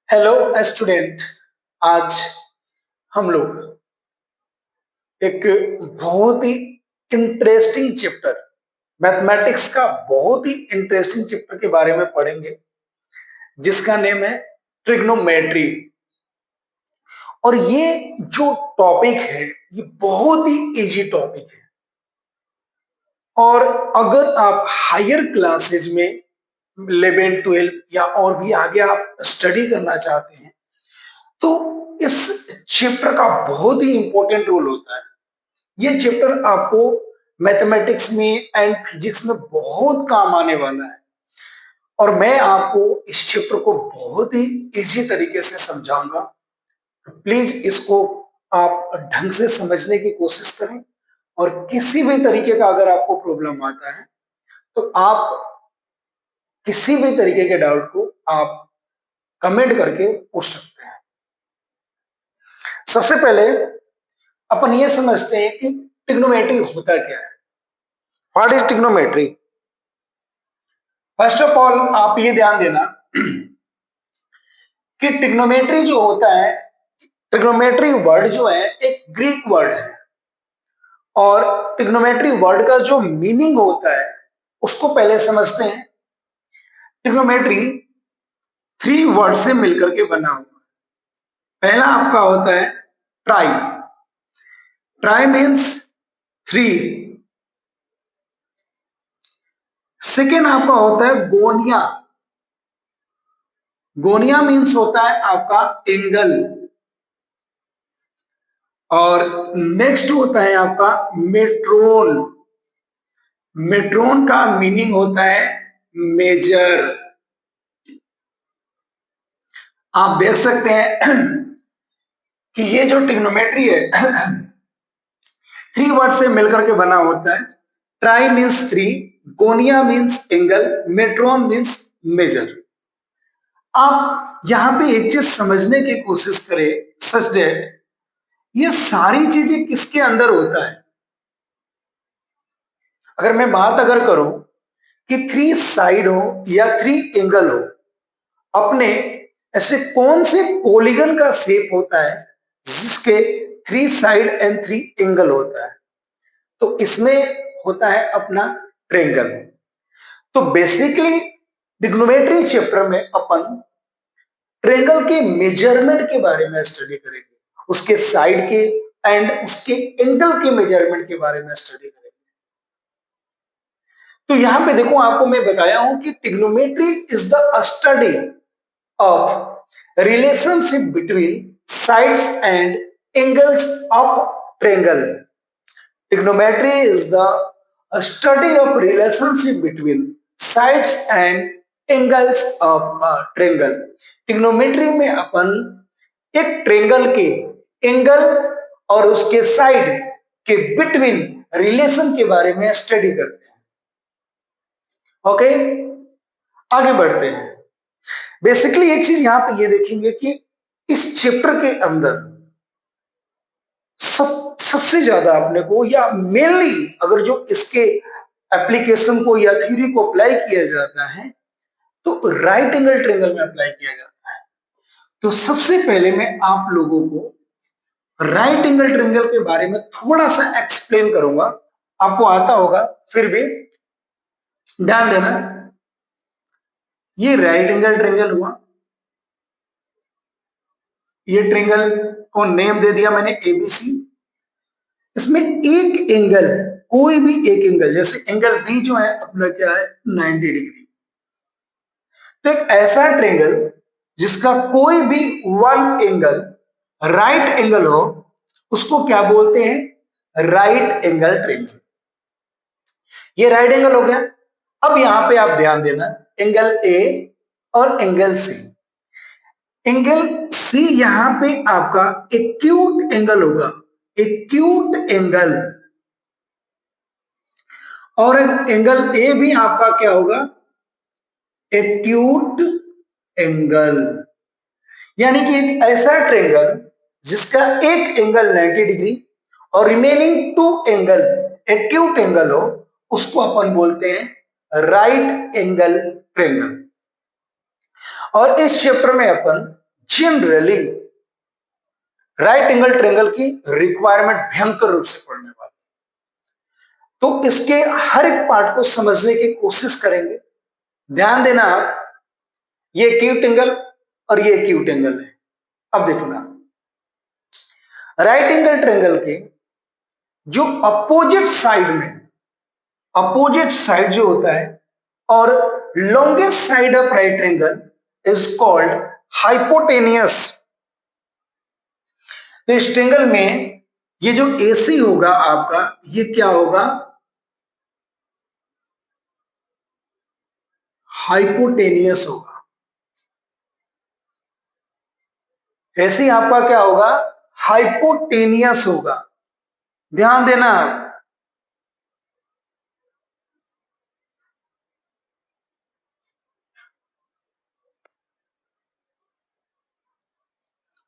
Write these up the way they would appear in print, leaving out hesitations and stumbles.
Hello student. आज हम लोग एक बहुत ही इंटरेस्टिंग चैप्टर, मैथमेटिक्स का बहुत ही इंटरेस्टिंग चैप्टर के बारे में पढ़ेंगे, जिसका नेम है ट्रिग्नोमेट्री। और ये जो टॉपिक है, ये बहुत ही इजी टॉपिक है। और अगर आप हायर क्लासेज में 11 12 या और भी आगे आप स्टडी करना चाहते हैं, तो इस चैप्टर का बहुत ही इंपॉर्टेंट रोल होता है। ये चैप्टर आपको मैथमेटिक्स में एंड फिजिक्स में बहुत काम आने वाला है। और मैं आपको इस चैप्टर को बहुत ही इजी तरीके से समझाऊंगा। प्लीज इसको आप ढंग से समझने की कोशिश करें। और किसी भी तरीके का अगर आपको प्रॉब्लम आता है, तो आप किसी भी तरीके के डाउट को आप कमेंट करके पूछ सकते हैं। सबसे पहले अपन ये समझते हैं कि ट्रिग्नोमेट्री होता क्या है। What is trigonometry? First of all आप ये ध्यान देना कि ट्रिग्नोमेट्री जो होता है, ट्रिग्नोमेट्री वर्ड जो है एक ग्रीक वर्ड है। और ट्रिग्नोमेट्री वर्ड का जो मीनिंग होता है उसको पहले समझते हैं। ट्रिग्नोमेट्री 3 वर्ड से मिलकर के बना हुआ। पहला आपका होता है ट्राई। Try means 3। सेकेंड आपका होता है गोनिया। गोनिया मीन्स होता है आपका एंगल। और नेक्स्ट होता है आपका मेट्रोन। मेट्रोन का मीनिंग होता है मेजर। आप देख सकते हैं कि ये जो ट्रिग्नोमेट्री है 3 वर्ड से मिलकर के बना होता है। Tri means 3, gonia means angle, metron means measure. आप यहां पे एक चीज समझने की कोशिश करें, सच डेट ये सारी चीजें किसके अंदर होता है। अगर मैं बात करूं कि 3 साइड हो या 3 एंगल हो, अपने ऐसे कौन से पॉलीगन का शेप होता है जिसके 3 साइड एंड 3 एंगल होता है, तो इसमें होता है अपना ट्रेंगल। तो बेसिकली ट्रिग्नोमेट्री चैप्टर में अपन ट्रेंगल के मेजरमेंट के बारे में स्टडी करेंगे, उसके साइड के एंड उसके एंगल के मेजरमेंट के बारे में स्टडी करेंगे। तो यहां पे देखो, आपको मैं बताया हूं कि trigonometry is the study of relationship between sides and angles of triangle. Trigonometry is the study of relationship between sides and angles of triangle. Trigonometry में अपन एक ट्रेंगल के एंगल और उसके साइड के बिटवीन रिलेशन के बारे में स्टडी करते हैं। ओके, आगे बढ़ते हैं। बेसिकली एक चीज यहां पे ये देखेंगे कि इस चैप्टर के अंदर सबसे ज्यादा अपने को, या मेनली अगर जो इसके एप्लीकेशन को या थ्योरी को अप्लाई किया जाता है, तो राइट एंगल ट्रायंगल में अप्लाई किया जाता है। तो सबसे पहले मैं आप लोगों को राइट एंगल ट्रायंगल के बारे में थोड़ा सा एक्सप्लेन करूंगा। आपको आता होगा, फिर भी ध्यान देना। ये राइट एंगल ट्रायंगल हुआ। ये ट्रायंगल को नेम दे दिया मैंने एबीसी। इसमें एक एंगल, कोई भी एक एंगल, जैसे एंगल बी जो है अपना क्या है 90 डिग्री। तो एक ऐसा ट्रायंगल जिसका कोई भी वन एंगल राइट एंगल हो, उसको क्या बोलते हैं? Right angle triangle. ये राइट एंगल हो गया। अब यहां पे आप ध्यान देना, एंगल ए और एंगल सी। एंगल सी यहां पे आपका एक्यूट एंगल होगा, एक्यूट एंगल। और एंगल ए भी आपका क्या होगा? Acute angle. यानी कि एक ऐसा ट्रायंगल जिसका एक एंगल 90 डिग्री और रिमेनिंग 2 एंगल एक्यूट एंगल हो, उसको अपन बोलते हैं राइट एंगल ट्रायंगल। और इस चैप्टर में अपन जनरली राइट एंगल ट्रायंगल की रिक्वायरमेंट भयंकर रूप से पड़ने वाली, तो इसके हर एक पार्ट को समझने की कोशिश करेंगे। ध्यान देना, ये एक्यूट एंगल और ये एक्यूट एंगल है। अब देखना, राइट एंगल ट्रायंगल के जो अपोजिट साइड में, अपोजिट साइड जो होता है और longest side of right angle is called hypotenuse. तो इस ट्रायंगल में ये जो AC होगा आपका, ये क्या होगा, हाइपोटेनियस होगा। AC आपका क्या होगा, हाइपोटेनियस होगा। ध्यान देना आप।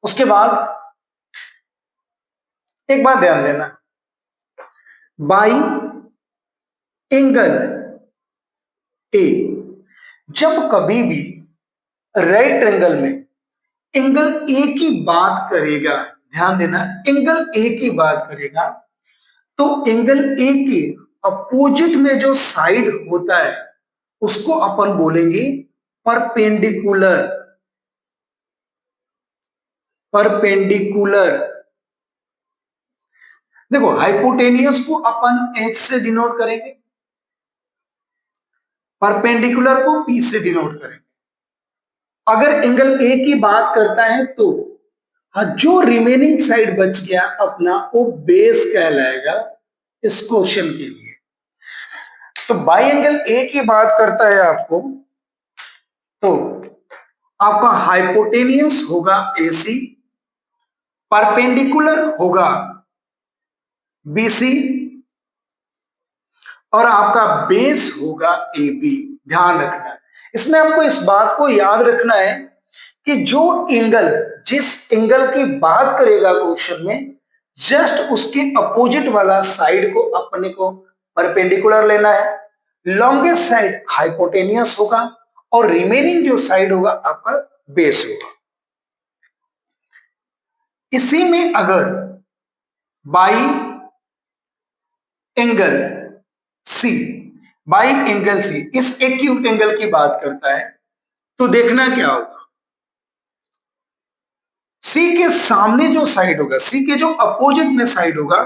उसके बाद एक बात ध्यान देना, बाई एंगल ए, जब कभी भी राइट एंगल में एंगल ए की बात करेगा, ध्यान देना, एंगल ए की बात करेगा, तो एंगल ए के अपोजिट में जो साइड होता है उसको अपन बोलेंगे परपेंडिकुलर। परपेंडिकुलर, देखो हाइपोटेनियस को अपन H से डिनोट करेंगे, परपेंडिकुलर को P से डिनोट करेंगे। अगर एंगल ए की बात करता है तो जो रिमेनिंग साइड बच गया अपना, वो बेस कहलाएगा इस क्वेश्चन के लिए। तो बाई एंगल ए की बात करता है आपको, तो आपका हाइपोटेनियस होगा AC, परपेंडिकुलर होगा BC और आपका बेस होगा AB। ध्यान रखना, इसमें आपको इस बात को याद रखना है कि जो एंगल, जिस एंगल की बात करेगा क्वेश्चन में, जस्ट उसके अपोजिट वाला साइड को अपने को परपेंडिकुलर लेना है, लॉन्गेस्ट साइड हाइपोटेनियस होगा और रिमेनिंग जो साइड होगा आपका बेस होगा। इसी में अगर by angle C, by angle C इस एक्यूट एंगल की बात करता है, तो देखना क्या होगा, सी के सामने जो साइड होगा, सी के जो अपोजिट में साइड होगा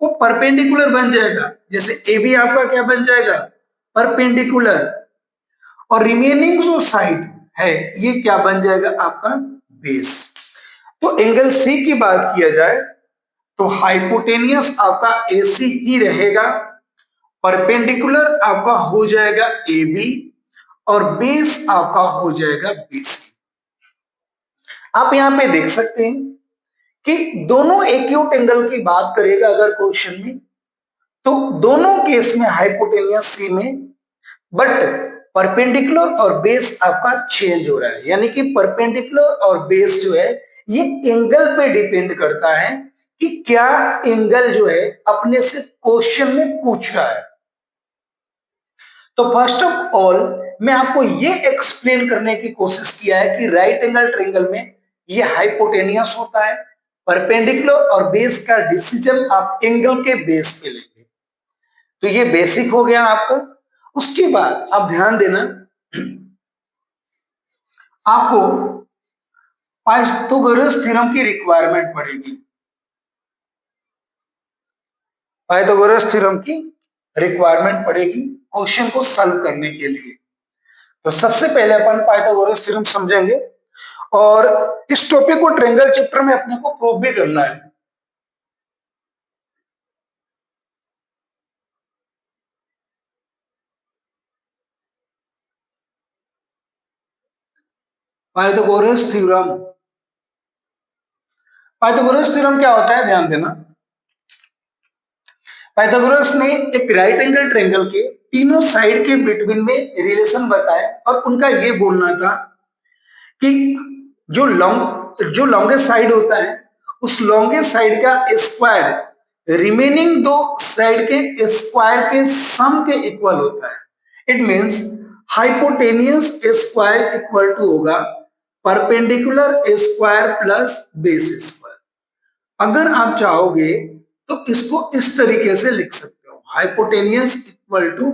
वो परपेंडिकुलर बन जाएगा। जैसे ए बी आपका क्या बन जाएगा, परपेंडिकुलर, और रिमेनिंग जो साइड है ये क्या बन जाएगा आपका बेस। तो एंगल सी की बात किया जाए तो हाइपोटेनियस आपका AC ही रहेगा, परपेंडिकुलर आपका हो जाएगा AB और बेस आपका हो जाएगा BC। आप यहां पे देख सकते हैं कि दोनों एक्यूट एंगल की बात करेगा अगर क्वेश्चन में, तो दोनों केस में हाइपोटेनियस सी में, बट परपेंडिकुलर और बेस आपका चेंज हो रहा है। यानी कि परपेंडिकुलर और बेस जो है ये एंगल पे डिपेंड करता है कि क्या एंगल जो है अपने से क्वेश्चन में पूछ रहा है। तो फर्स्ट ऑफ ऑल मैं आपको ये एक्सप्लेन करने की कोशिश किया है कि राइट एंगल ट्रायंगल में ये हाइपोटेनियस होता है, परपेंडिकुलर और बेस का डिसीजन आप एंगल के बेस पे लेंगे। तो ये बेसिक हो गया आपका। उसके बाद आप ध्यान देना, आपको पाइथागोरस थ्योरम की रिक्वायरमेंट पड़ेगी। पाइथागोरस थ्योरम की रिक्वायरमेंट पड़ेगी क्वेश्चन को सॉल्व करने के लिए। तो सबसे पहले अपन पाइथागोरस थ्योरम समझेंगे और इस टॉपिक को ट्रायंगल चैप्टर में अपने को प्रूव भी करना है। पाइथागोरस थ्योरम, पाइथागोरस थ्योरम क्या होता है ध्यान देना। पाइथागोरस ने एक राइट एंगल ट्रायंगल के तीनों साइड के बिटवीन में रिलेशन बताया और उनका ये बोलना था कि जो लॉन्गेस्ट साइड होता है उस लॉन्गेस्ट साइड का स्क्वायर रिमेनिंग दो साइड के स्क्वायर के सम के इक्वल होता है। It means hypotenuse square equal to होगा perpendicular square plus base square. अगर आप चाहोगे तो इसको इस तरीके से लिख सकते हो, hypotenuse equal to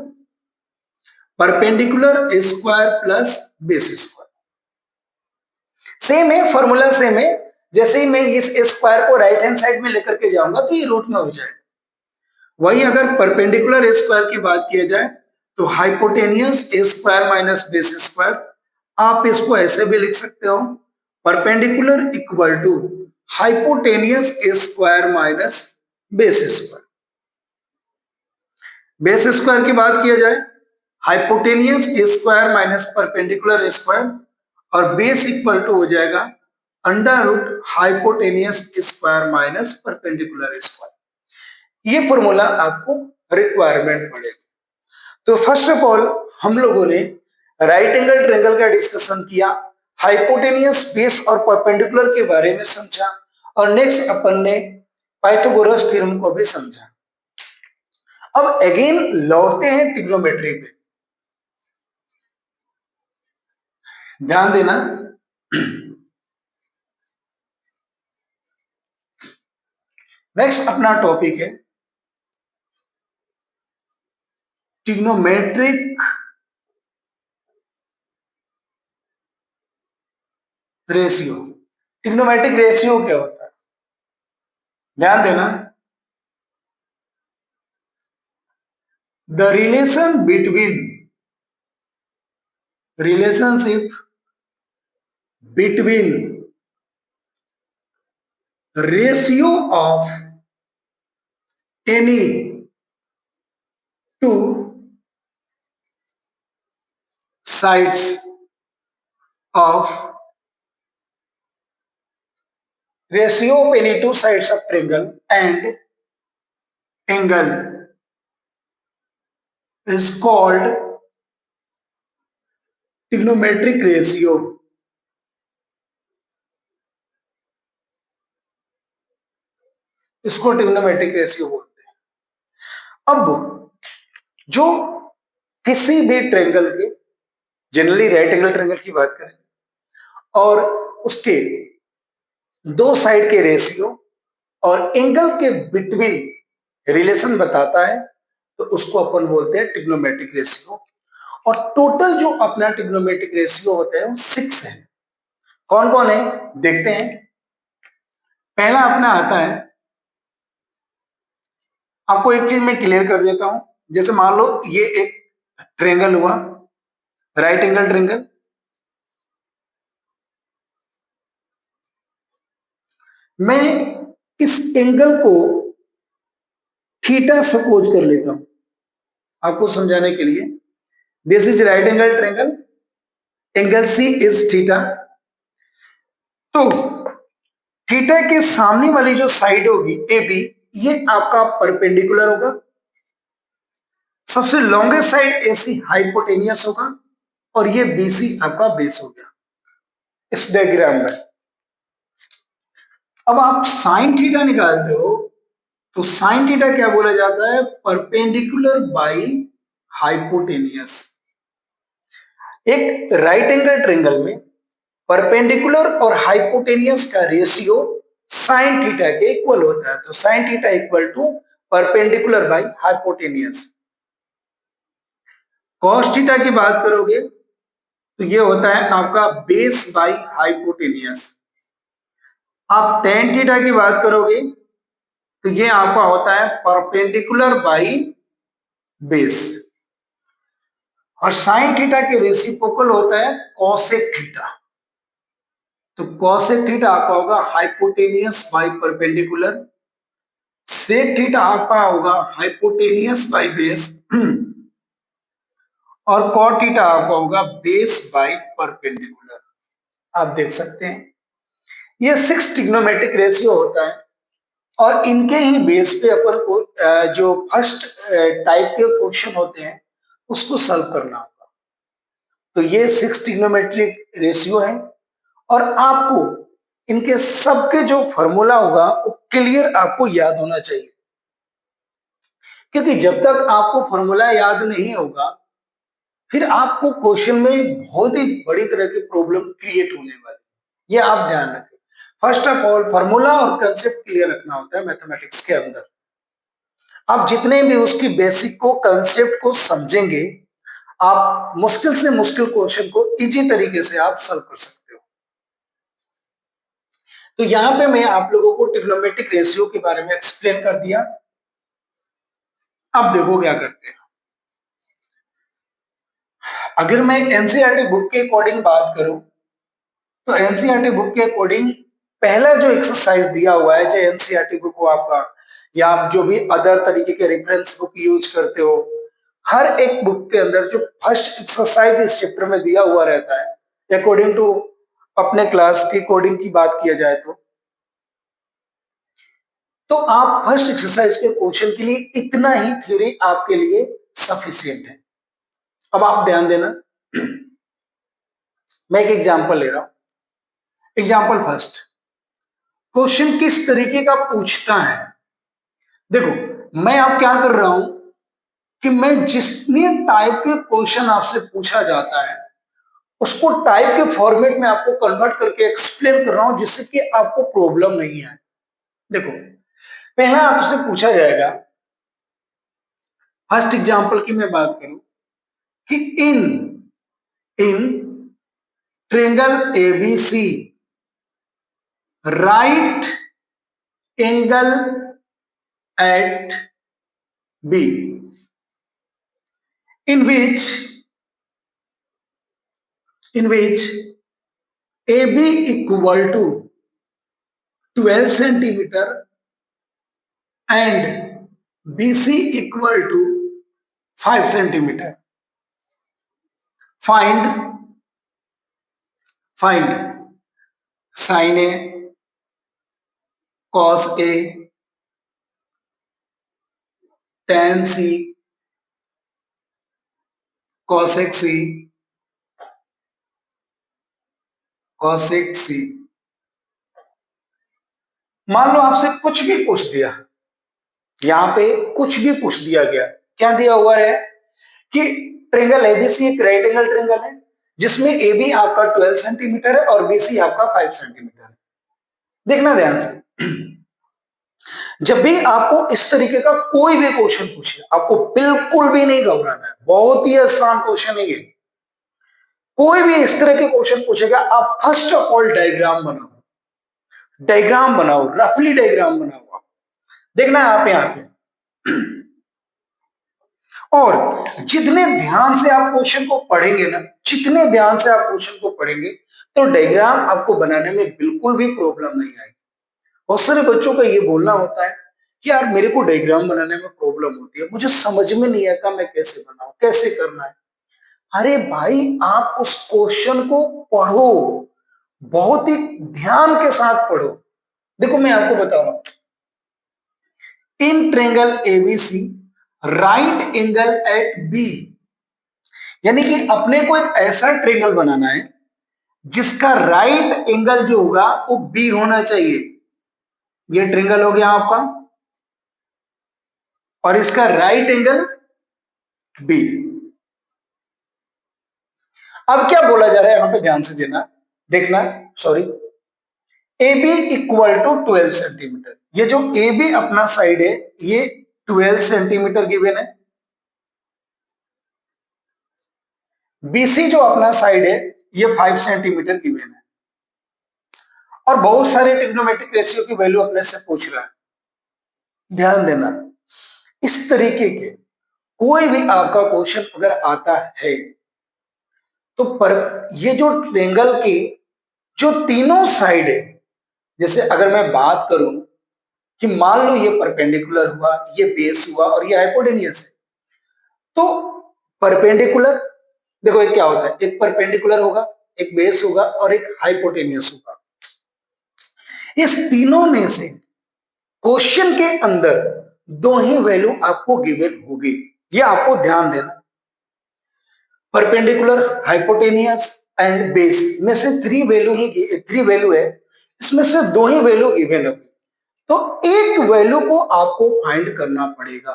perpendicular square plus base square. Same है फॉर्मूला, सेम है। जैसे ही मैं इस स्क्वायर को राइट हैंड साइड में लेकर के जाऊंगा तो ये रूट में हो जाएगा। वही अगर परपेंडिकुलर स्क्वायर की बात किया जाए तो hypotenuse square minus base square, आप इसको ऐसे भी लिख सकते हो, perpendicular equal to hypotenuse square minus base square. Base square की बात किया जाए, hypotenuse square minus perpendicular square, और बेस इक्वल टू हो जाएगा under root hypotenuse square minus perpendicular square. ये फॉर्मूला आपको रिक्वायरमेंट पड़ेगा। तो फर्स्ट ऑफ ऑल हम लोगों ने राइट एंगल ट्रायंगल का डिस्कशन किया, हाइपोटेनियस, बेस और परपेंडिकुलर के बारे में समझा, और नेक्स्ट अपन ने पाइथागोरस थ्योरम को भी समझा। अब अगेन लौटते हैं ट्रिग्नोमेट्री पे, ध्यान देना। नेक्स्ट अपना टॉपिक है ट्रिग्नोमेट्रिक रेशियो। ट्रिग्नोमेट्रिक रेशियो क्या होता है, ध्यान देना। The relation between, relationship between ratio of any two sides of, ratio of any two sides of triangle and angle is called trigonometric ratio। इसको ट्रिग्नोमेट्रिक रेशियो बोलते हैं। अब जो किसी भी ट्रायंगल के, जनरली राइट एंगल ट्रायंगल की बात करें, और उसके दो साइड के रेशियो और एंगल के बिटवीन रिलेशन बताता है, तो उसको अपन बोलते हैं ट्रिग्नोमेट्रिक रेशियो। और टोटल जो अपना ट्रिग्नोमेट्रिक रेशियो होता है वो 6 है। कौन कौन है देखते हैं। पहला अपना आता है, आपको एक चीज मैं क्लियर कर देता हूं, जैसे मान लो ये एक ट्रायंगल हुआ, राइट एंगल ट्रायंगल। मैं इस एंगल को थीटा सपोज कर लेता हूं आपको समझाने के लिए। This is right angle triangle, angle C is theta. तो थीटा के सामने वाली जो साइड होगी ए बी, ये आपका परपेंडिकुलर होगा। सबसे लॉन्गेस्ट साइड एसी हाइपोटेनियस होगा, और ये बीसी आपका बेस हो गया इस डायग्राम में। अब आप साइन थीटा निकालते हो तो साइन थीटा क्या बोला जाता है, परपेंडिकुलर बाई हाइपोटेनियस। एक राइट एंगल ट्रायंगल में परपेंडिकुलर और हाइपोटेनियस का रेशियो साइन थीटा के इक्वल होता है। तो sine theta equal to perpendicular by hypotenuse. Cos theta की बात करोगे तो ये होता है आपका बेस बाई हाइपोटेनियस। आप टेन थीटा की बात करोगे तो ये आपका होता है परपेंडिकुलर बाई बेस। और साइन थीटा के रेसिप्रोकल होता है कॉसेक थीटा। तो कॉसेक थीटा आपका होगा hypotenuse by perpendicular, sec theta आपका होगा हाइपोटेनियस बाई बेस, और कॉट थीटा आपका होगा बेस बाई परपेंडिकुलर। आप देख सकते हैं ये 6 ट्रिग्नोमेट्रिक रेशियो होता है, और इनके ही बेस पे अपन को जो फर्स्ट टाइप के क्वेश्चन होते हैं उसको सॉल्व करना होगा। तो ये 6 ट्रिग्नोमेट्रिक रेशियो है, और आपको इनके सबके जो फॉर्मूला होगा वो क्लियर आपको याद होना चाहिए, क्योंकि जब तक आपको फॉर्मूला याद नहीं होगा फिर आपको क्वेश्चन में बहुत ही बड़ी तरह की प्रॉब्लम क्रिएट होने वाली, ये आप ध्यान रखें। फर्स्ट ऑफ ऑल फॉर्मूला और कंसेप्ट क्लियर रखना होता है मैथमेटिक्स के अंदर। आप जितने भी उसकी बेसिक को कंसेप्ट को समझेंगे, आप मुश्किल से मुश्किल क्वेश्चन को इजी तरीके से आप सॉल्व कर सकते हो। तो यहां पे मैं आप लोगों को ट्रिग्नोमेट्रिक रेशियो के बारे में एक्सप्लेन कर दिया। अब देखो क्या करते हैं। अगर मैं एनसीईआरटी बुक के अकॉर्डिंग बात करूं, तो एनसीईआरटी बुक के अकॉर्डिंग पहला जो एक्सरसाइज दिया हुआ है, जो एनसीईआरटी बुक हो आपका, या आप जो भी अदर तरीके के रेफरेंस बुक यूज करते हो, हर एक बुक के अंदर जो फर्स्ट एक्सरसाइज इस चैप्टर में दिया हुआ रहता है, अकॉर्डिंग टू अपने क्लास के अकॉर्डिंग की बात किया जाए तो आप फर्स्ट एक्सरसाइज के क्वेश्चन के लिए इतना ही थ्योरी आपके लिए सफिशियंट है। अब आप ध्यान देना, मैं एक एग्जांपल ले रहा हूं। एग्जांपल फर्स्ट, क्वेश्चन किस तरीके का पूछता है। देखो मैं आप क्या कर रहा हूं कि मैं जितने टाइप के क्वेश्चन आपसे पूछा जाता है उसको टाइप के फॉर्मेट में आपको कन्वर्ट करके एक्सप्लेन कर रहा हूं, जिससे कि आपको प्रॉब्लम नहीं आए। देखो पहला आपसे पूछा जाएगा, फर्स्ट एग्जांपल की मैं बात करूं कि in in triangle ABC right angle at B in which AB equal to 12 centimeter and BC equal to 5 centimeter. Find sin A, cos A, tan C, cosec C, cosec C। मान लो आपसे कुछ भी पूछ दिया, यहां पे कुछ भी पूछ दिया गया, क्या दिया हुआ है कि ट्रेंगल एबीसी एक राइट एंगल ट्रेंगल है जिसमें एबी आपका 12 सेंटीमीटर है और बीसी आपका 5 सेंटीमीटर है। देखना ध्यान से, जब भी आपको इस तरीके का कोई भी क्वेश्चन पूछे आपको बिल्कुल भी नहीं घबराना है, बहुत ही आसान क्वेश्चन है ये। कोई भी इस तरह के क्वेश्चन पूछेगा, आप फर्स्ट ऑफ ऑल डायग्राम बनाओ, रफली डायग्राम बनाओ। देखना है आप यहां पे, और जितने ध्यान से आप क्वेश्चन को पढ़ेंगे ना, जितने ध्यान से आप क्वेश्चन को पढ़ेंगे तो डायग्राम आपको बनाने में बिल्कुल भी प्रॉब्लम नहीं आएगी। बहुत सारे बच्चों का ये बोलना होता है कि यार मेरे को डायग्राम बनाने में प्रॉब्लम होती है, मुझे समझ में नहीं आता मैं कैसे बनाऊं, कैसे करना है। अरे भाई आप उस क्वेश्चन को पढ़ो, बहुत ही ध्यान के साथ पढ़ो। देखो मैं आपको बता रहा हूं, in triangle ABC right angle at B, यानी कि अपने को एक ऐसा ट्रेंगल बनाना है जिसका राइट एंगल जो होगा वो बी होना चाहिए। ये ट्रेंगल हो गया आपका और इसका राइट एंगल बी। अब क्या बोला जा रहा है यहां पे, ध्यान से देखना, sorry, A B equal to 12 centimetre. ये जो ए बी अपना साइड है ये 12 सेंटीमीटर गिवन है, बीसी जो अपना साइड है ये 5 सेंटीमीटर गिवन है, और बहुत सारे ट्रिग्नोमेट्रिक रेशियो की वैल्यू अपने से पूछ रहा है। ध्यान देना, इस तरीके के कोई भी आपका क्वेश्चन अगर आता है तो पर ये जो ट्रेंगल की जो तीनों साइड है, जैसे अगर मैं बात करूं कि मान लो ये परपेंडिकुलर हुआ, ये बेस हुआ और ये हाइपोटेनियस है, तो परपेंडिकुलर, देखो ये क्या होता है, एक परपेंडिकुलर होगा, एक बेस होगा और एक हाइपोटेनियस होगा। इस तीनों में से क्वेश्चन के अंदर दो ही वैल्यू आपको गिवन होगी, ये आपको ध्यान देना। परपेंडिकुलर, हाइपोटेनियस एंड बेस में से थ्री वैल्यू है, इसमें से दो ही वैल्यू गिवन होगी, तो एक वैल्यू को आपको फाइंड करना पड़ेगा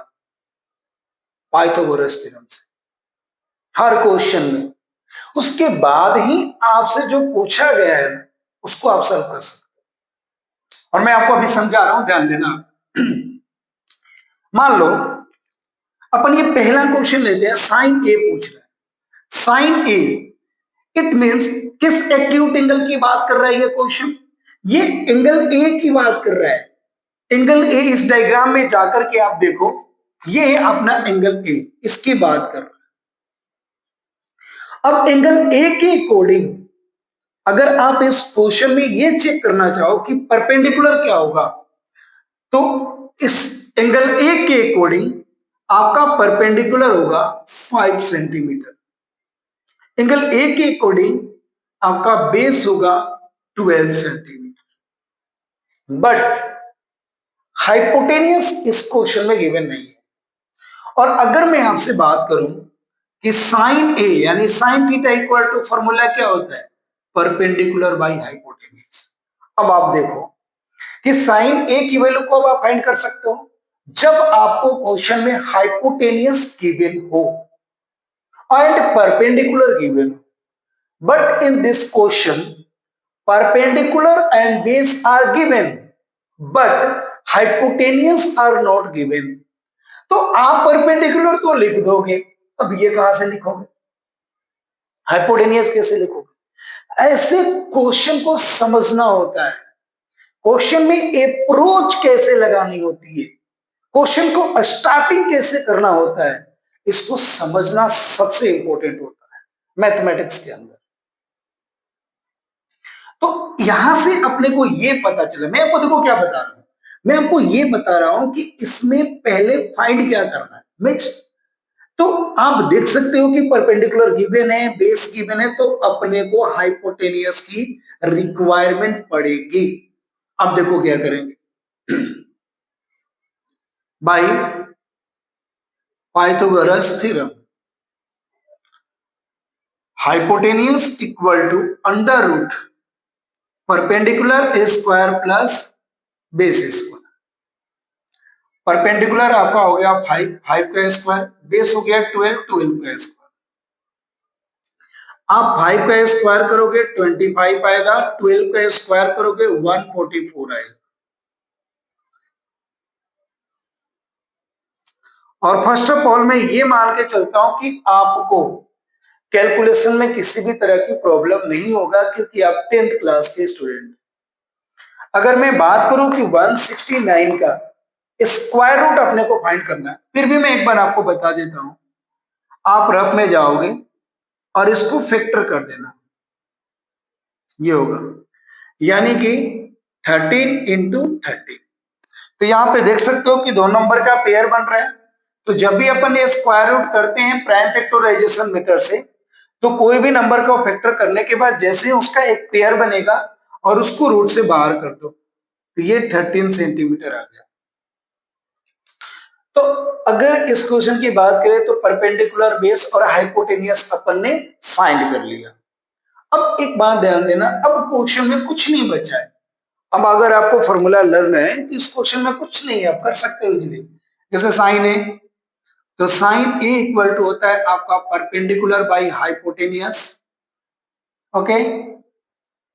पाइथागोरस थ्योरम से। हर क्वेश्चन में। उसके बाद ही आपसे जो पूछा गया है उसको आप सॉल्व कर सकते हैं। और मैं आपको अभी समझा रहा हूं, ध्यान देना। मान लो अपन ये पहला क्वेश्चन लेते हैं, साइन ए पूछ रहा है। साइन ए, इट मींस किस एक्यूट एंगल की बात कर रहा है ये क्वेश्चन? ये एंगल ए की बात कर रहा है। एंगल ए इस डायग्राम में जाकर के आप देखो, ये है अपना एंगल ए, इसकी बात कर रहा है। अब एंगल ए के अकॉर्डिंग अगर आप इस क्वेश्चन में ये चेक करना चाहो कि परपेंडिकुलर क्या होगा, तो इस एंगल ए के अकॉर्डिंग आपका परपेंडिकुलर होगा 5 सेंटीमीटर। एंगल ए के अकॉर्डिंग आपका बेस होगा 12 सेंटीमीटर। बट हाइपोटेनियस इस क्वेश्चन में गिवन नहीं है। और अगर मैं आपसे बात करूं कि साइन ए यानी sine theta equal to formula क्या होता है? Perpendicular by hypotenuse. अब आप देखो कि साइन ए की वैल्यू को अब आप फाइंड कर सकते हो जब आपको क्वेश्चन में हाइपोटेनियस गिवन हो एंड परपेंडिकुलर गिवन हो। But in this question perpendicular and base are given but hypotenuse are not given। तो आप परपेंडिकुलर तो लिख दोगे, अब ये कहां से लिखोगे? हाइपोटेनियस कैसे लिखोगे? ऐसे क्वेश्चन को समझना होता है, क्वेश्चन में अप्रोच कैसे लगानी होती है, क्वेश्चन को स्टार्टिंग कैसे करना होता है, इसको समझना सबसे इंपॉर्टेंट होता है मैथमेटिक्स के अंदर। तो यहां से अपने को ये पता चला, मैं आपको देखो क्या बता रहा हूं, मैं आपको ये बता रहा हूं कि इसमें पहले फाइंड क्या करना है, मिक्स। तो आप देख सकते हो कि परपेंडिकुलर गिवन है, बेस गिवन है, तो अपने को हाइपोटेनियस की रिक्वायरमेंट पड़ेगी। अब देखो क्या करेंगे by Pythagoras theorem, hypotenuse equal to under root perpendicular square plus base square. Perpendicular आपका हो गया 5 का स्क्वायर, बेस हो गया 12 का स्क्वायर। आप 5 का स्क्वायर करोगे 25 आएगा, 12 का स्क्वायर करोगे 144 आएगा। और फर्स्ट ऑफ ऑल मैं ये मान के चलता हूं कि आपको कैलकुलेशन में किसी भी तरह की प्रॉब्लम नहीं होगा क्योंकि आप 10th क्लास के स्टूडेंट। अगर मैं बात करूं कि 169 का स्क्वायर रूट अपने को फाइंड करना है, फिर भी मैं एक बार आपको बता देता हूं, आप रफ में जाओगे और इसको फैक्टर कर देना, ये होगा यानी कि 13 इंटू 30। तो यहां पे देख सकते हो कि दो नंबर का पेयर बन रहा है। तो जब भी अपन ये स्क्वायर रूट करते हैं प्राइम फैक्टराइजेशन मेथड से, तो कोई भी नंबर का फैक्टर करने के बाद जैसे ही उसका एक पेयर बनेगा और उसको रूट से बाहर कर दो, तो ये 13 सेंटीमीटर आ गया। तो अगर इस क्वेश्चन की बात करें तो परपेंडिकुलर बेस और हाइपोटेनियस अपन ने फाइंड कर लिया। अब एक बात ध्यान देना, अब क्वेश्चन में कुछ नहीं बचा है। अब अगर आपको फॉर्मूला लर्न है तो इस क्वेश्चन में कुछ नहीं है, आप कर सकते हो इजीली। जैसे साइन ए, तो साइन ए इक्वल टू होता है आपका परपेंडिकुलर बाई हाइपोटेनियस। ओके,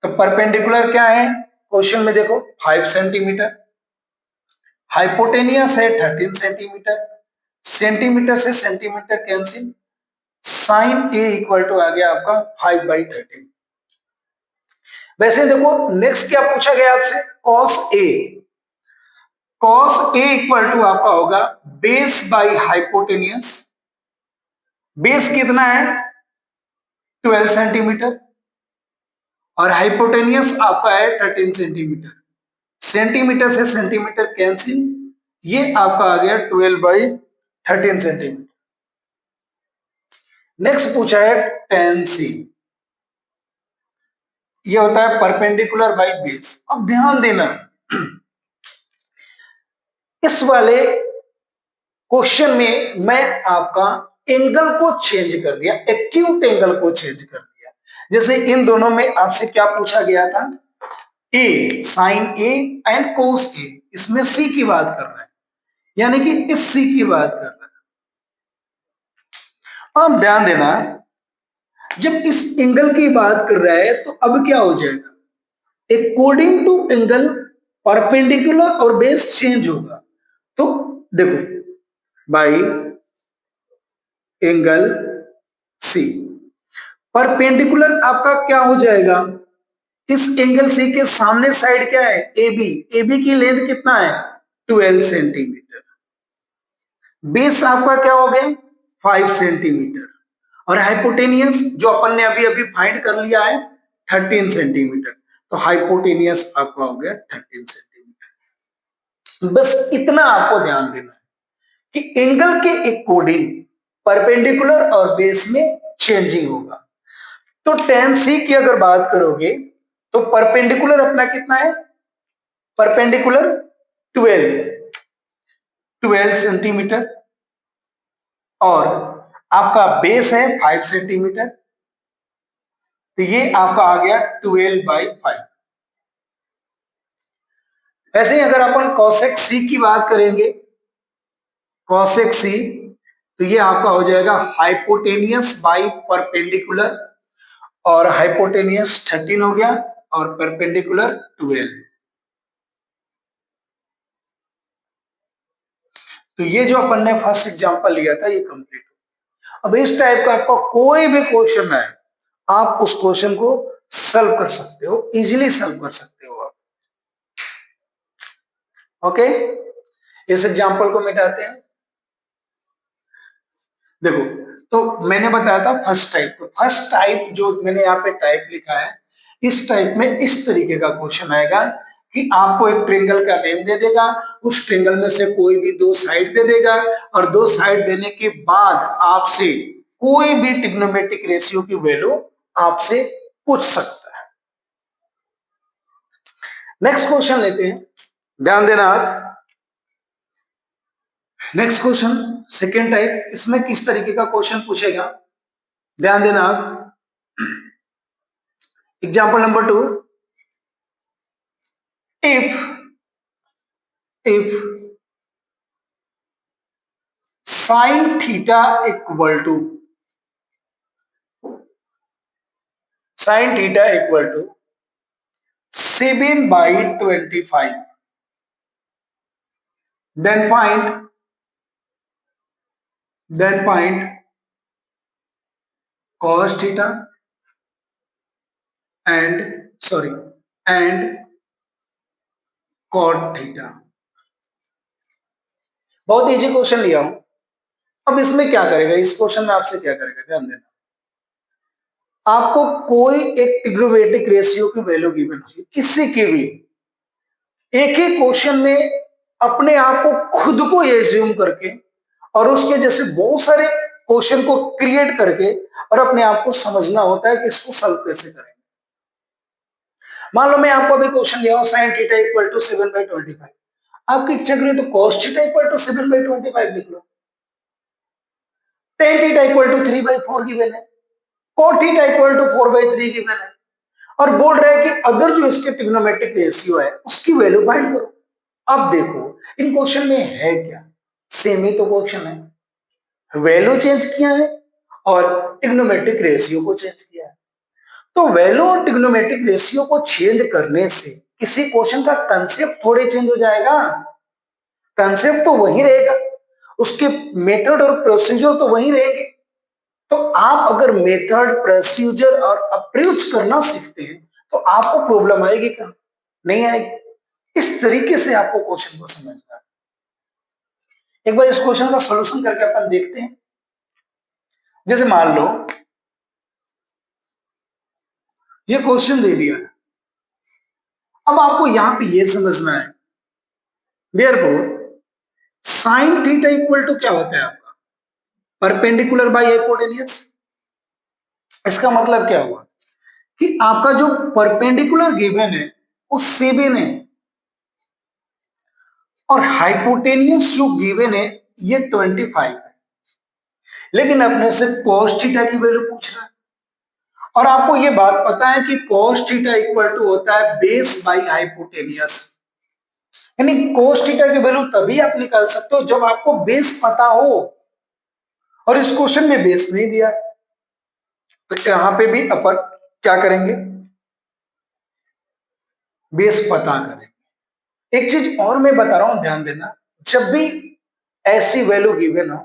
तो परपेंडिकुलर क्या है क्वेश्चन में देखो 5 सेंटीमीटर, हाइपोटेनियस है 13 सेंटीमीटर, सेंटीमीटर से centimetre cancel, sine A equal to आ गया आपका 5/13। वैसे देखो नेक्स्ट क्या पूछा गया आपसे, cos A. Cos A equal to आपका होगा बेस बाई हाइपोटेनियस। बेस कितना है 12 सेंटीमीटर और हाइपोटेनियस आपका है 13 सेंटीमीटर। सेंटीमीटर से सेंटीमीटर कैंसिल, ये आपका आ गया 12/13 सेंटीमीटर। नेक्स्ट पूछा है tan c, ये होता है परपेंडिकुलर बाई बेस। अब ध्यान देना इस वाले क्वेश्चन में मैं आपका एंगल को चेंज कर दिया, एक्यूट एंगल को चेंज कर दिया। जैसे इन दोनों में आपसे क्या पूछा गया था, ए साइन ए एंड कोस ए, इसमें सी की बात कर रहा है, यानी कि इस सी की बात कर रहा है। अब ध्यान देना, जब इस एंगल की बात कर रहा है तो अब क्या हो जाएगा, अकॉर्डिंग टू एंगल परपेंडिकुलर और बेस चेंज होगा। तो देखो, बाई एंगल सी, परपेंडिकुलर आपका क्या हो जाएगा, इस एंगल सी के सामने साइड क्या है, ए बी, ए बी की लेंथ कितना है 12 सेंटीमीटर, बेस आपका क्या हो गया 5 सेंटीमीटर, और हाइपोटेनियस जो अपन ने अभी अभी फाइंड कर लिया है 13 सेंटीमीटर, तो हाइपोटेनियस आपका हो गया 13 सेंटीमीटर। बस इतना आपको ध्यान देना है कि एंगल के अकॉर्डिंग परपेंडिकुलर और बेस में चेंजिंग होगा। तो tan सी की अगर बात करोगे तो परपेंडिकुलर अपना कितना है, परपेंडिकुलर 12 सेंटीमीटर, और आपका बेस है 5 सेंटीमीटर, तो ये आपका आ गया 12/5। ऐसे ही अगर अपन cosec सी की बात करेंगे, cosec सी, तो ये आपका हो जाएगा हाइपोटेनियस बाई परपेंडिकुलर, और हाइपोटेनियस 13 हो गया और परपेंडिकुलर 12। तो ये जो अपन ने फर्स्ट एग्जांपल लिया था ये कंप्लीट हो। अब इस टाइप का आपका कोई भी क्वेश्चन है, आप उस क्वेश्चन को सॉल्व कर सकते हो, इजीली सॉल्व कर सकते हो आप। ओके, इस एग्जांपल को मिटाते हैं। देखो, तो मैंने बताया था फर्स्ट टाइप, तो फर्स्ट टाइप जो मैंने यहाँ पे टाइप लिखा है, इस टाइप में इस तरीके का क्वेश्चन आएगा कि आपको एक ट्रेंगल का नेम दे देगा, उस ट्रेंगल में से कोई भी दो साइड दे देगा, और दो साइड देने के बाद आपसे कोई भी ट्रिग्नोमेट्रिक रेशियो की वैल्यू आपसे पूछ सकता है। नेक्स्ट क्वेश्चन लेते हैं, ध्यान देना आप। नेक्स्ट क्वेश्चन सेकेंड टाइप, इसमें किस तरीके का क्वेश्चन पूछेगा, ध्यान देना आप। Example number 2, if sin theta equal to 7/25, then find cos theta and cot theta। बहुत इजी क्वेश्चन लिया हूं। अब इसमें क्या करेगा, इस क्वेश्चन में आपसे क्या करेगा, ध्यान देना। आपको कोई एक ट्रिग्नोमेट्रिक रेशियो की वैल्यू गिवन होगी, किसी की भी, एक ही क्वेश्चन में अपने आप को खुद को एज्यूम करके और उसके जैसे बहुत सारे क्वेश्चन को क्रिएट करके और अपने आप को समझना होता है कि इसको सॉल्व कैसे करें। मान लो मैं आपको अभी क्वेश्चन दिया हूं sin थीटा इक्वल टू 7/25, आपकी इच्छा करें तो cos थीटा इक्वल टू 7/25 लिख लो, tan theta equal to 3/4 given है, cot theta equal to 4/3 given है, और बोल रहा है कि अगर जो इसके ट्रिग्नोमेट्रिक रेशियो है उसकी वैल्यू फाइंड करो। अब देखो इन क्वेश्चन में है क्या, सेम ही तो क्वेश्चन है, वैल्यू चेंज किया है और ट्रिग्नोमेट्रिक रेशियो को चेंज किया है। तो वैल्यू और ट्रिग्नोमेट्रिक रेशियो को चेंज करने से किसी क्वेश्चन का कंसेप्ट थोड़े चेंज हो जाएगा, कंसेप्ट तो वही रहेगा, उसके मेथड और प्रोसीजर तो वही रहेंगे। तो आप अगर मेथड, प्रोसीजर और अप्रोच करना सीखते हैं तो आपको प्रॉब्लम आएगी क्या, नहीं आएगी। इस तरीके से आपको क्वेश्चन को समझना है। एक बार इस क्वेश्चन का सॉल्यूशन करके अपन देखते हैं। जैसे मान लो ये क्वेश्चन दे दिया, अब आपको यहां पे ये समझना है, therefore sin theta equal to क्या होता है आपका, परपेंडिकुलर बाय हाइपोटेन्यूज। इसका मतलब क्या हुआ कि आपका जो परपेंडिकुलर गिवन है वो 7 है, और हाइपोटेन्यूज जो गिवन है ये 25 है, लेकिन अपने से cos थीटा की वैल्यू पूछ रहा है, और आपको ये बात पता है कि cos थीटा इक्वल टू होता है बेस बाई हाइपोटेनियस, यानी cos थीटा की वैल्यू तभी आप निकाल सकते हो जब आपको बेस पता हो, और इस क्वेश्चन में बेस नहीं दिया, तो यहां पे भी अपन क्या करेंगे, बेस पता करेंगे। एक चीज और मैं बता रहा हूं, ध्यान देना, जब भी ऐसी वैल्यू गिवन हो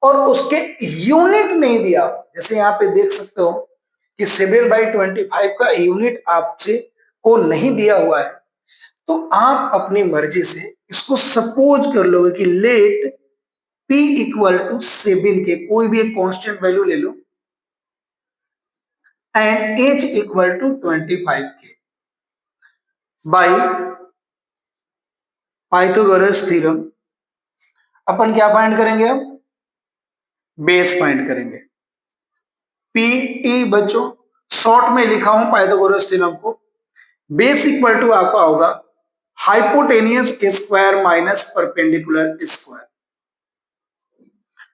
और उसके यूनिट नहीं दिया हो, जैसे यहाँ पे देख सकते हो कि 7/25 का यूनिट आपसे को नहीं दिया हुआ है, तो आप अपनी मर्जी से इसको सपोज कर लोगे कि लेट p इक्वल टू 7 के, कोई भी एक कांस्टेंट वैल्यू ले लो, एंड h इक्वल टू 25 के, बाई पाइथागोरस थ्योरम अपन क्या फाइंड करेंगे, अब बेस फाइंड करेंगे। पी टी बच्चों शॉर्ट में लिखा हूं पाइथागोरस थ्योरम को। बेस इक्वल टू आपका होगा hypotenuse square minus perpendicular square.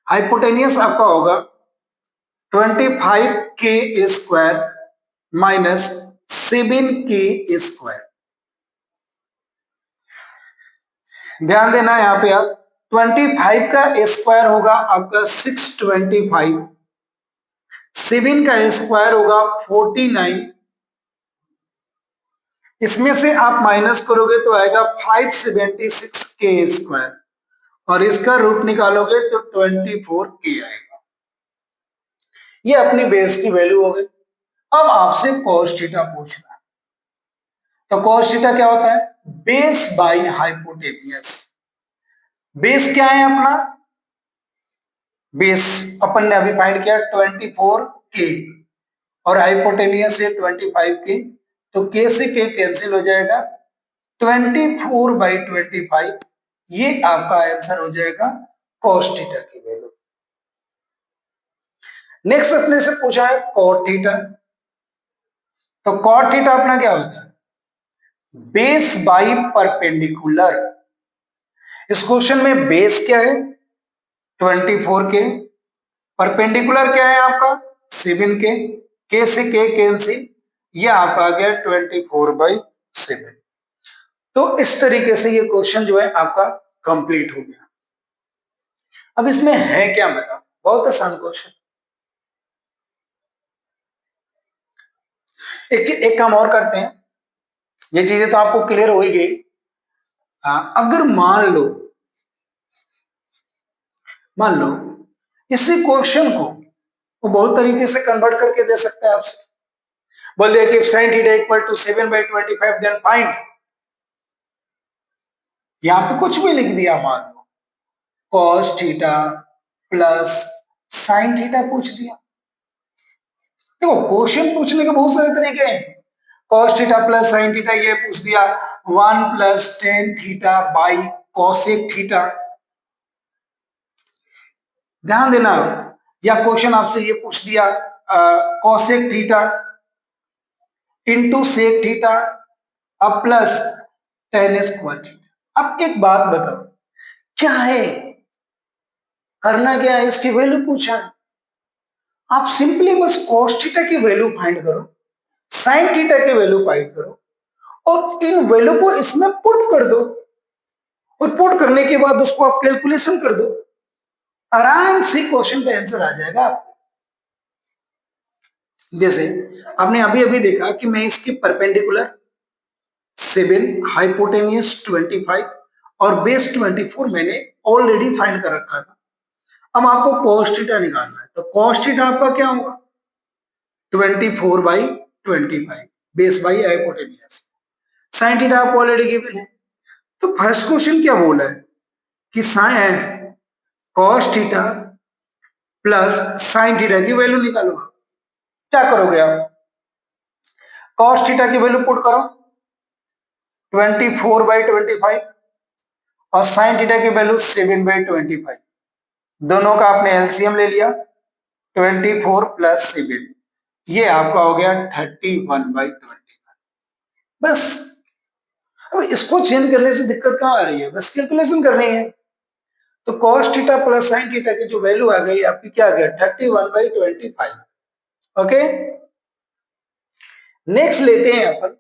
Hypotenuse आपका होगा 25 के स्क्वायर माइनस 7 के स्क्वायर। ध्यान देना यहां पे आप, 25 का स्क्वायर होगा आपका 625, 7 का स्क्वायर होगा 49, इसमें से आप माइनस करोगे तो आएगा 576 के स्क्वायर, और इसका रूट निकालोगे तो 24 के आएगा। ये अपनी बेस की वैल्यू हो गई। अब आपसे cos थीटा पूछना है, तो cos थीटा क्या होता है, बेस बाई हाइपोटेनियस। बेस क्या है अपना, बेस अपन ने अभी फाइंड किया 24 के, और हाइपोटेनियस है 25 के, तो के से के कैंसिल हो जाएगा, 24/25, ये आपका आंसर हो जाएगा cos थीटा की वैल्यू। नेक्स्ट अपने से पूछा है cot थीटा, तो cot थीटा अपना क्या होता है, बेस बाई परपेंडिकुलर। इस क्वेश्चन में बेस क्या है 24 के, परपेंडिकुलर क्या है आपका 7 के से के कैंसिल, ये आपका आ गया 24/7। तो इस तरीके से ये क्वेश्चन जो है आपका कंप्लीट हो गया। अब इसमें है क्या, बता, बहुत आसान क्वेश्चन। एक काम और करते हैं, ये चीजें तो आपको क्लियर हो ही गई। अगर मान लो इसी क्वेश्चन को वो बहुत तरीके से कन्वर्ट करके दे सकते हैं आपसे, बोल दिया कि sin theta equal to 7/25 then find, यहां पे कुछ भी लिख दिया, मान लो cos theta plus sin theta पूछ दिया। देखो क्वेश्चन पूछने के बहुत सारे तरीके हैं, cos theta plus sin theta ये पूछ दिया, 1 + tan theta by cosec theta, ध्यान देना। या क्वेश्चन आपसे ये पूछ दिया cosec theta into sec theta अब प्लस tan स्क्वायर थीटा। अब एक बात बताओ, क्या है करना, क्या है, इसकी वैल्यू पूछा है, आप सिंपली बस cos थीटा की वैल्यू फाइंड करो, sin थीटा की वैल्यू फाइंड करो, और इन वैल्यू को इसमें पुट कर दो, और पुट करने के बाद उसको आप कैलकुलेशन कर दो, आराम से क्वेश्चन का आंसर आ जाएगा आपको। जैसे आपने अभी अभी देखा कि मैं इसके परपेंडिकुलर 7, हाइपोटेनियस 25 और बेस 24 मैंने ऑलरेडी फाइंड कर रखा था। अब आपको cos थीटा निकालना है, तो cos थीटा आपका क्या होगा 24/25 base by hypotenuse. sin theta आपको ऑलरेडी गिवन है, तो फर्स्ट क्वेश्चन क्या बोला है कि cos theta plus sin theta की वैल्यू निकालो। क्या करोगे आप, cos थीटा की वैल्यू पुट करो 24/25 और sin थीटा की वैल्यू 7/25, दोनों का आपने एलसीएम ले लिया 24 + 7, ये आपका हो गया 31/25। बस अब इसको चेंज करने से दिक्कत कहां आ रही है, बस कैलकुलेशन करनी है। तो cos theta plus sin theta की जो वैल्यू आ गई आपकी क्या आ गया 31/25। ओके, नेक्स्ट लेते हैं अपन।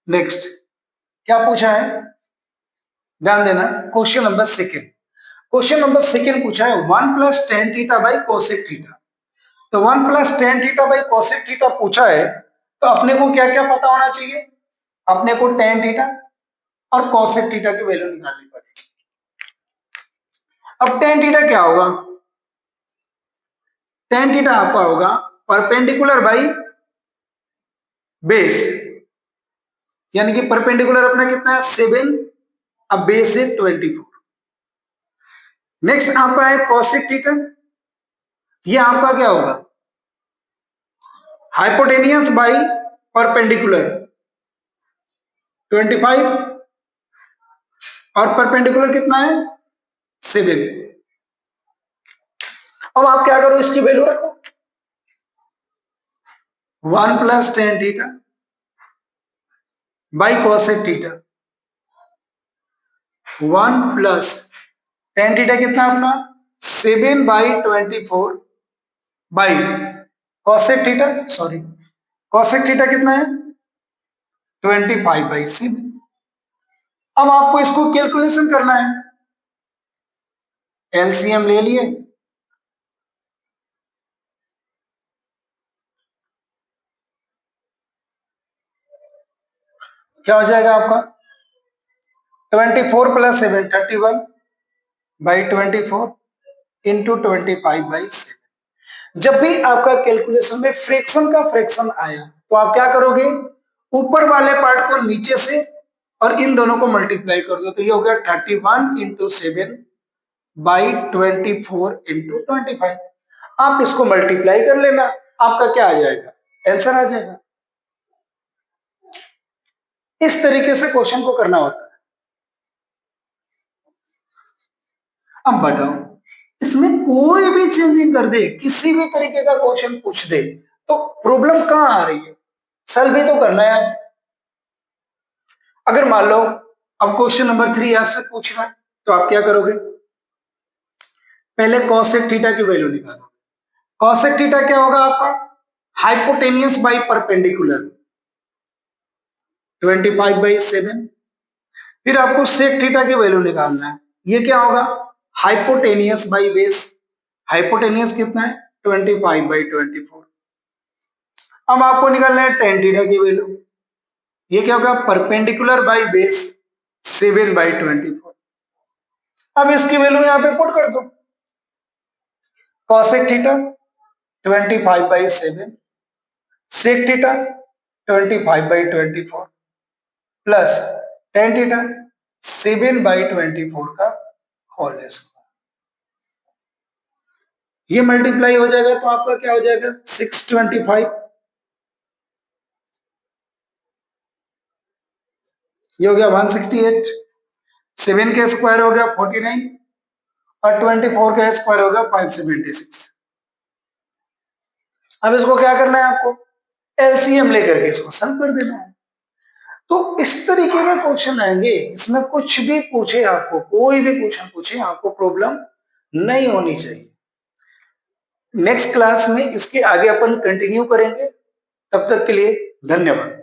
नेक्स्ट क्या पूछा है, ध्यान देना, question number 2। Question number second पूछा है 1 plus tan theta by cosec theta. तो 1 plus tan theta by cosec theta पूछा है, तो अपने को क्या क्या पता होना चाहिए? अपने को टेन थीटा और कोसेक थीटा की वैल्यू निकालनी पड़ेगी। अब टेन थीटा क्या होगा? टेन थीटा आपका होगा परपेंडिकुलर बाई बेस, यानी कि परपेंडिकुलर अपना कितना है 7, अब बेस है 24। नेक्स्ट आपका है कोसेक थीटा, ये आपका क्या होगा? हाइपोटेनियस बाई परपेंडिकुलर 25 और परपेंडिकुलर कितना है 7। अब आप क्या करो, इसकी वैल्यू रखो 1 plus tan theta by cosec theta. 1 plus tan theta कितना अपना 7 by 24 by cosec theta, sorry cosec theta कितना है 25 बाई 7। अब आपको इसको कैलकुलेशन करना है, एलसीएम ले लिए, क्या हो जाएगा आपका 24 प्लस 7 31 बाई 24 इंटू 25 बाई 7। जब भी आपका कैलकुलेशन में फ्रैक्शन का फ्रैक्शन आया तो आप क्या करोगे, ऊपर वाले पार्ट को नीचे से और इन दोनों को मल्टीप्लाई कर दो, तो ये हो गया 31 इंटू 7 बाई 24 इंटू 25। आप इसको मल्टीप्लाई कर लेना, आपका क्या आ जाएगा, आंसर आ जाएगा। इस तरीके से क्वेश्चन को करना होता है। अब बताओ, इसमें कोई भी चेंजिंग कर दे, किसी भी तरीके का क्वेश्चन पूछ दे, तो प्रॉब्लम कहां आ रही है, सॉल्व भी तो करना है। अगर मान लो अब क्वेश्चन नंबर 3 आपसे पूछ रहा है, तो आप क्या करोगे, पहले कोसेक थीटा की वैल्यू निकालो। कोसेक थीटा क्या होगा आपका, हाइपोटेनियस बाई परपेंडिकुलर 25 बाई 7। फिर आपको सेक थीटा की वैल्यू निकालना है, ये क्या होगा, हाइपोटेनियस बाई बेस। हाइपोटेनियस कितना है 25 बाई 24। अब आपको निकालना है टेन थीटा की वैल्यू, ये क्या होगा, परपेंडिकुलर बाई बेस 7 बाई 24। अब इसकी वैल्यू यहां पे पुट कर दो, cosec theta 25 by 7, sec theta 25 by 24 plus tan theta 7 by 24 का होल स्क्वायर। ये मल्टीप्लाई हो जाएगा तो आपका क्या हो जाएगा 625, ये हो गया 168, 7 के स्क्वायर हो गया 49 और 24 का स्क्वायर हो गया 576। अब इसको क्या करना है, आपको एलसीएम लेकर के इसको सॉल्व कर देना है। तो इस तरीके के क्वेश्चन आएंगे, इसमें कुछ भी पूछे आपको, कोई भी क्वेश्चन पूछे, आपको प्रॉब्लम नहीं होनी चाहिए। नेक्स्ट क्लास में इसके आगे अपन कंटिन्यू करेंगे, तब तक के लिए धन्यवाद।